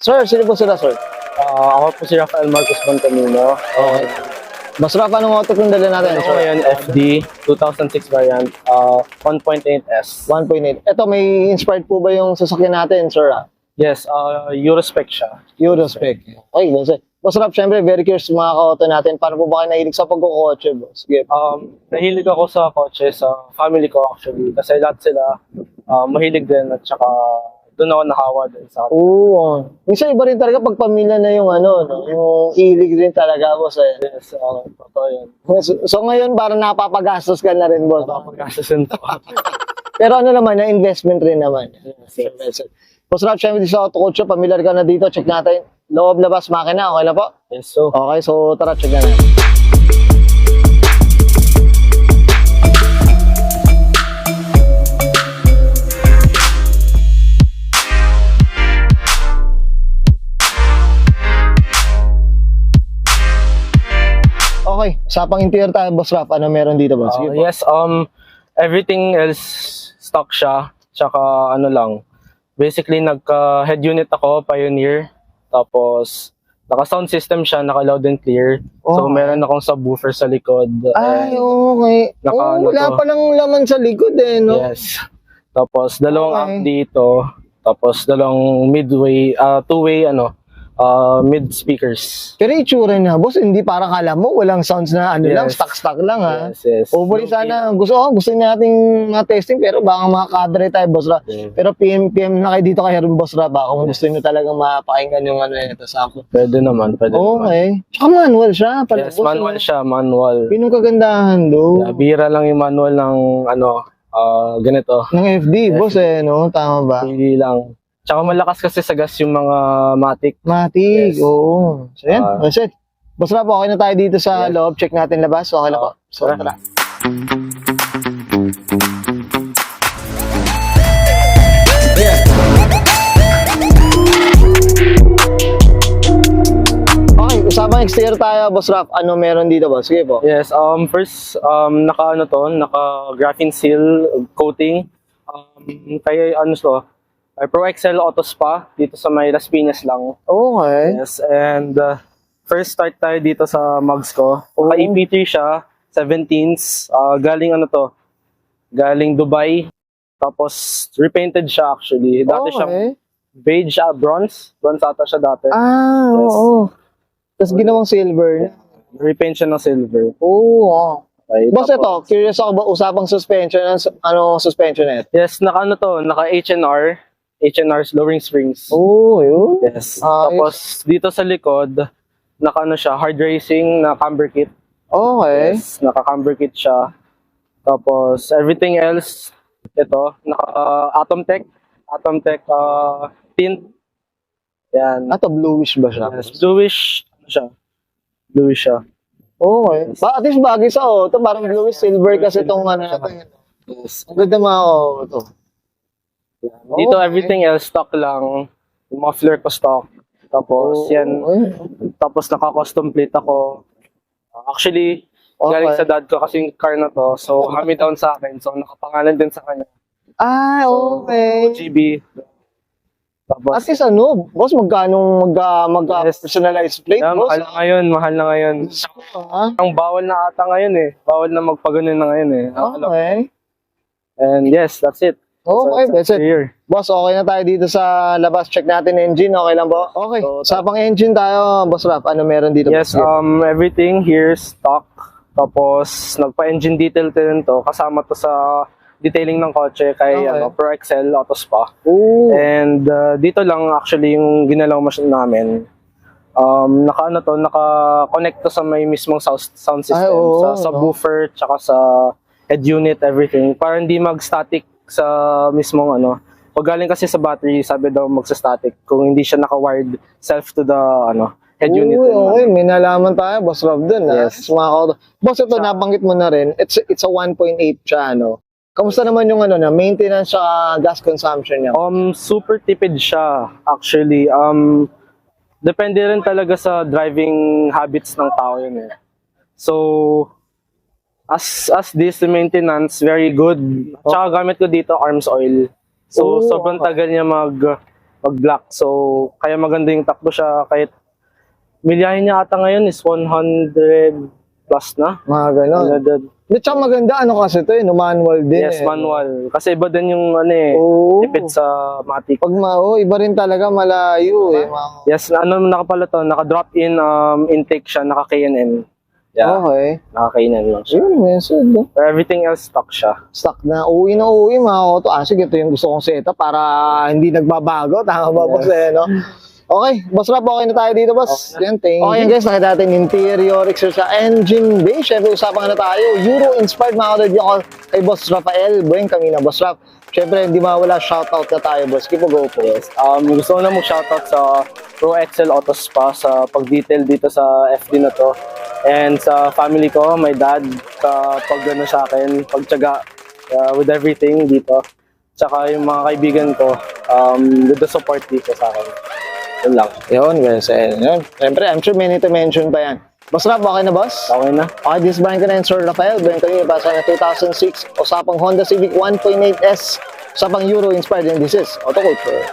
Sir, sino po sila, sir? Ako po si Rafael Marcos Bantamino. Okay. Mas Rafa, anong auto kung dala natin, Ako sir? ngayon, FD, 2006 variant, 1.8S. 1.8. Ito, may inspired po ba yung sasakyan natin, sir? Yes, Eurospec siya. Eurospec. Okay, boss. Boss Rap, syempre, very curious sa mga ka-auto natin. Paano po ba kayo nahilig sa pagkukotse, boss? Sige. Nahilig ako sa kotse, sa family ko actually. Kasi lahat sila mahilig din at saka doon ako nahawa din sa atin. Oo. Minsan iba rin talaga pag pamilya na yung ano, no? Yung hilig rin talaga, boss. Yes, totoo yun. So ngayon, parang napapagastos ka na rin, boss. Pagkasusin to. Pero ano naman, na investment rin naman. Yes. Boss Rap, syempre, sa auto culture, familiar ka na dito. Check natin. Loob, labas, makina. Okay na po? Yes, so. Okay, so tara, check na natin. Okay, usapang interior tayo, Boss Rap. Ano meron dito, boss? Sige po. Yes, everything else stock siya. Tsaka ano lang, basically nagka-head unit ako, Pioneer. Tapos, naka-sound system siya, naka-loud and clear. So, Oh. meron akong subwoofer sa likod. Ay, And, okay. Naka-ano Wala to? palang laman sa likod no? yes. Tapos, dalawang Okay. amp dito. Tapos, dalawang midway, two-way, mid speakers. Pero yung itsura niya, boss, hindi parang kala mo, walang sounds na ano lang, Yes. stock lang ha. Yes. Hopefully sana, gusto nating ma-testing, pero baka makakadre tayo, Boss Rap. Yeah. Pero PM na kayo dito kay Heron, Boss Rap, kung gusto niyo talagang mapakinggan yung ano ito sa ako. Pwede naman. Okay. Tsaka manual siya. Pala, Yes, manual siya, manual. Pinong kagandahan do. Bira lang yung manual ng, ganito. Ng FD, boss no? Tama ba? Hindi lang. Tsaka malakas kasi sa gas yung mga Matic. Matig, Yes. oo. So yan, that's it. Boss Rap, okay na tayo dito sa Yes. loob. Check natin labas. Okay na po. So, Tara. tara. Okay, usapang exterior tayo, Boss Rap. Ano meron dito, boss? Sige po. Yes, first, naka graphene seal coating. Kaya Pro Excel Auto Spa dito sa may Las Piñas lang. Okay. Yes, and first start tayo dito sa mugs ko. Naka EP3 siya, 17s. Galing Dubai. Tapos repainted siya actually. Dati siya beige, bronze. Bronze ata siya dati. Ah, Yes. oo. Tapos ginawang silver. Repaint siya ng silver. Oo. Okay, Boss, tapos- ito, curious ako ba usapang suspension? Ano suspension na ito? Yes, naka H&R's lowering springs. Oo, yun. Yes. Ayos. Tapos dito sa likod, naka siya, hard racing na camber kit. Okay. Yes, naka camber kit siya. Tapos everything else, ito, naka Atom Tech tint. Yan. Ato, bluish ba siya? Yes, bluish siya. Bluish siya. Okay. At least bagay sa auto, parang bluish silver kasi itong ano natin. Yes. Ang ganda mga auto. Dito Okay. everything else stock lang. Yung muffler ko stock. Tapos yan, tapos naka-custom plate ako. Actually, galing sa dad ko kasi yung car na to. So, hand down sa akin. So, nakapangalan din sa kanya. Ah, okay. GB. Tapos, At least ano, boss, magka-personalized plate, boss. mahal na ngayon. Ah, Ang bawal na ata ngayon eh. Bawal na magpaganon na ngayon eh. okay. And yes, that's it. Okay, that's it. Here. Boss, okay na tayo dito sa labas. Check natin engine. Okay lang po? Okay. So, Sa pang engine tayo, Boss Rap. Ano meron dito? Yes, boss? everything here stock. Tapos, nagpa-engine detail din to. Kasama to sa detailing ng kotse kay Okay. Pro Excel Auto Spa. Ooh. And dito lang actually yung ginalaw machine namin. Naka-connect to sa may mismong sound system. Ay, oo, sa subwoofer, tsaka sa head unit, everything. Para hindi mag-static sa mismong Pag galing kasi sa battery, sabi daw magsa-static kung hindi siya naka-wired self to the head unit. Uy, okay, may nalaman tayo, Boss Rob, dun. Yes. Sa mga auto. Boss, ito, nabanggit mo na rin. It's a 1.8 siya, Kamusta naman yung maintenance sa gas consumption niya? Super tipid siya, actually. Depende rin talaga sa driving habits ng tao yun eh. So, as this maintenance, very good. Tsaka gamit ko dito arms oil. So, sobrang tagal niya mag-black. So, kaya maganda yung takbo siya. Kahit milyahin niya ata ngayon is 100 plus na. Mga ganon. Di, tsaka maganda, ano kasi to no, manual din. Yes, manual. Kasi iba din yung ano eh, Oo. tipid sa matic. Pag iba rin talaga, malayo eh. Yes, ano nakapala to, naka-drop-in intake siya, naka-K&N. Yeah, Okay. naka-K&N lang siya. Yun, message. No? But everything else stock siya. Stock na uwi mga auto. Sige, ito yung gusto kong setup para hindi nagbabago. Tama ba, boss eh, no? Okay, boss Rap, okay na tayo dito, boss. Okay Yan, thank you. Okay, guys, nakita natin interior, exterior, engine bay. Siyempre, usapan na tayo. Euro-inspired, mga kapatid yung kay Boss Rafael Bueng kami na, Boss Rap. Siyempre, hindi mawala, shoutout na tayo, boss. Keep go po. Yes, gusto ko na mag-shoutout sa Pro Excel Auto Spa sa pag-detail dito sa FD na to. And sa family ko, my dad, sa pag-gano sa akin, pagtyaga with everything dito. Tsaka yung mga kaibigan ko, with the support dito sa akin. Yun lang. Yun, guys. Yun. Siyempre, I'm sure may need to mention pa yan. Boss Rap, okay na, boss? Okay na. Okay, this is Brian ko na Sir Rafael. Brian ko na pasa na 2006. Usapang Honda Civic 1.8S. Usapang Euro-inspired. And this is Auto Culture.